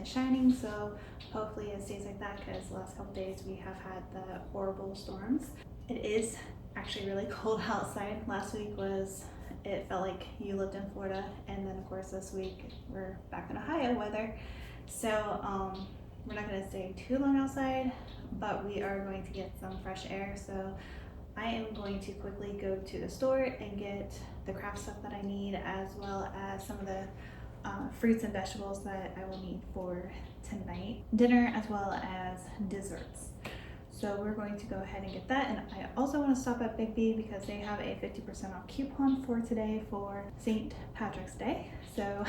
is shining, so hopefully it stays like that because the last couple days we have had the horrible storms. It is actually really cold outside. Last week it felt like you lived in Florida, and then of course this week we're back in Ohio weather. So we're not going to stay too long outside, but we are going to get some fresh air. So I am going to quickly go to the store and get the craft stuff that I need, as well as some of the fruits and vegetables that I will need for tonight dinner, as well as desserts. So we're going to go ahead and get that. And I also want to stop at Bigbie because they have a 50% off coupon for today for St. Patrick's Day. So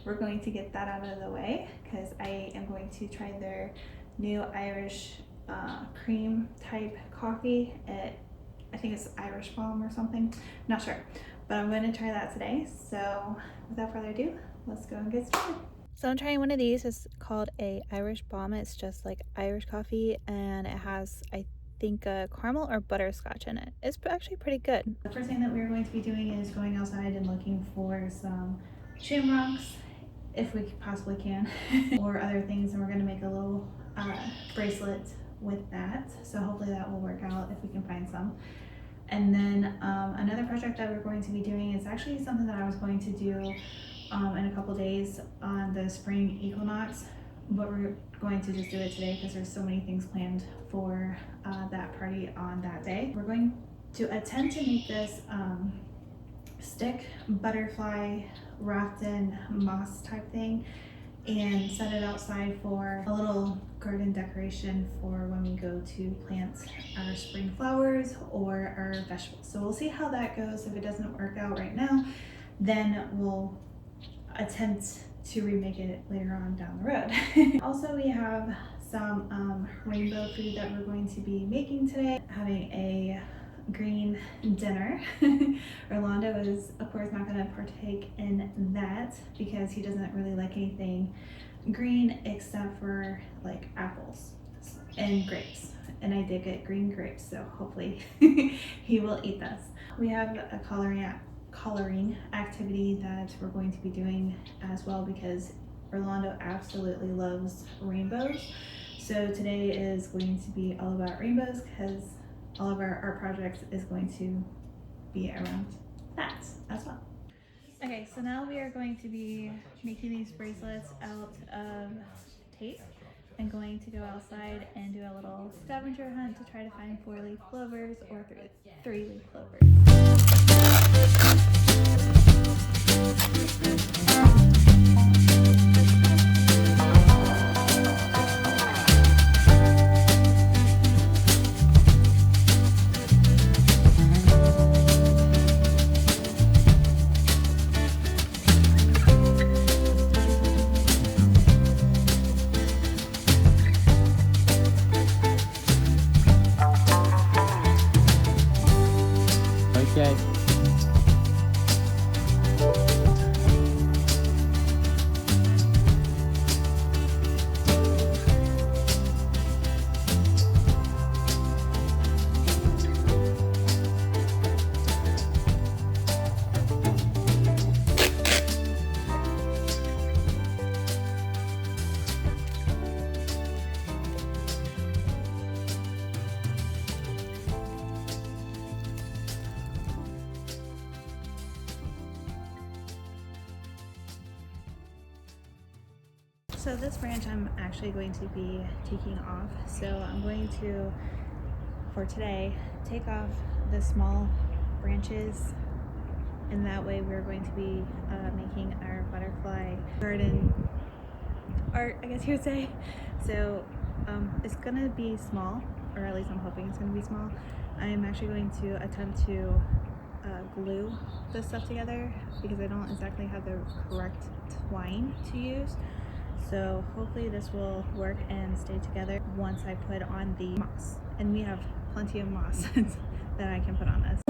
we're going to get that out of the way because I am going to try their new Irish cream type coffee. I think it's Irish Bomb or something, not sure, but I'm going to try that today. So without further ado, let's go and get started. So I'm trying one of these. It's called a Irish Bomb. It's just like Irish coffee, and it has, I think, a caramel or butterscotch in it. It's actually pretty good. The first thing that we're going to be doing is going outside and looking for some shamrocks, if we possibly can, or other things, and we're going to make a little bracelet with that. So hopefully that will work out if we can find some. And then another project that we're going to be doing is actually something that I was going to do in a couple days on the spring equinox, but we're going to just do it today because there's so many things planned for that party on that day. We're going to attempt to make this stick butterfly wrapped in moss type thing and set it outside for a little garden decoration for when we go to plant our spring flowers or our vegetables. So we'll see how that goes. If it doesn't work out right now, then we'll attempt to remake it later on down the road. Also, we have some rainbow food that we're going to be making today, having a green dinner. Orlando is of course not going to partake in that because he doesn't really like anything green except for like apples and grapes, and I did get green grapes, so hopefully he will eat this. We have a coloring activity that we're going to be doing as well because Orlando absolutely loves rainbows. So today is going to be all about rainbows because all of our art projects is going to be around that as well. Okay, so now we are going to be making these bracelets out of tape and going to go outside and do a little scavenger hunt to try to find 4-leaf clovers or 3-leaf clovers. Okay. So this branch I'm actually going to be taking off. So I'm going to, for today, take off the small branches, and that way we're going to be making our butterfly garden art, I guess you would say. So it's gonna be small, or at least I'm hoping it's gonna be small. I'm actually going to attempt to glue this stuff together because I don't exactly have the correct twine to use. So hopefully this will work and stay together once I put on the moss. And we have plenty of moss that I can put on this.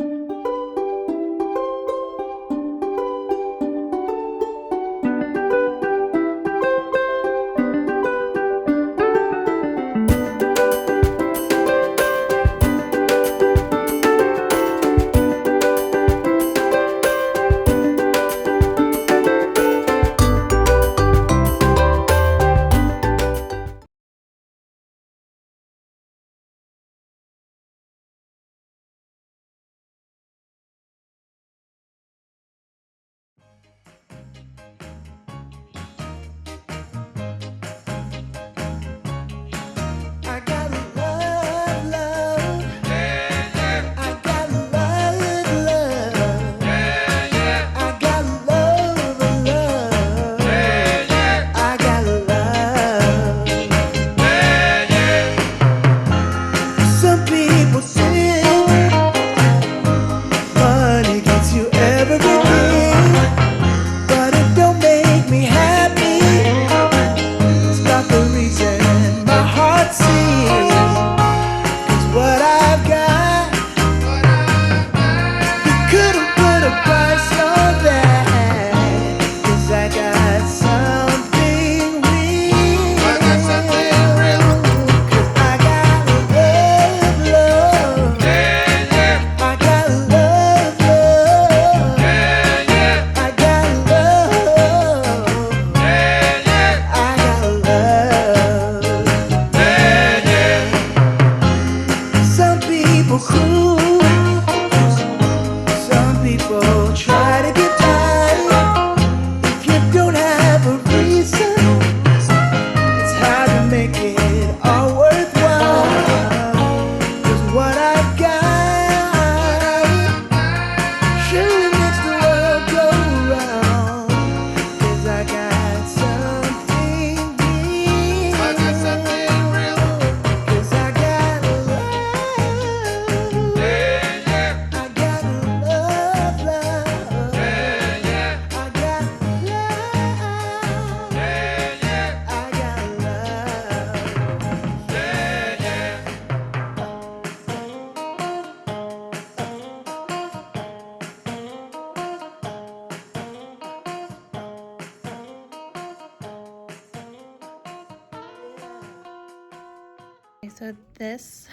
So this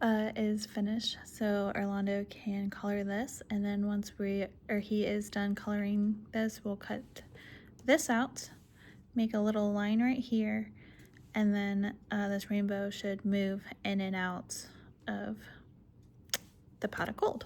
is finished, so Orlando can color this, and then once he is done coloring this, we'll cut this out, make a little line right here, and then this rainbow should move in and out of the pot of gold.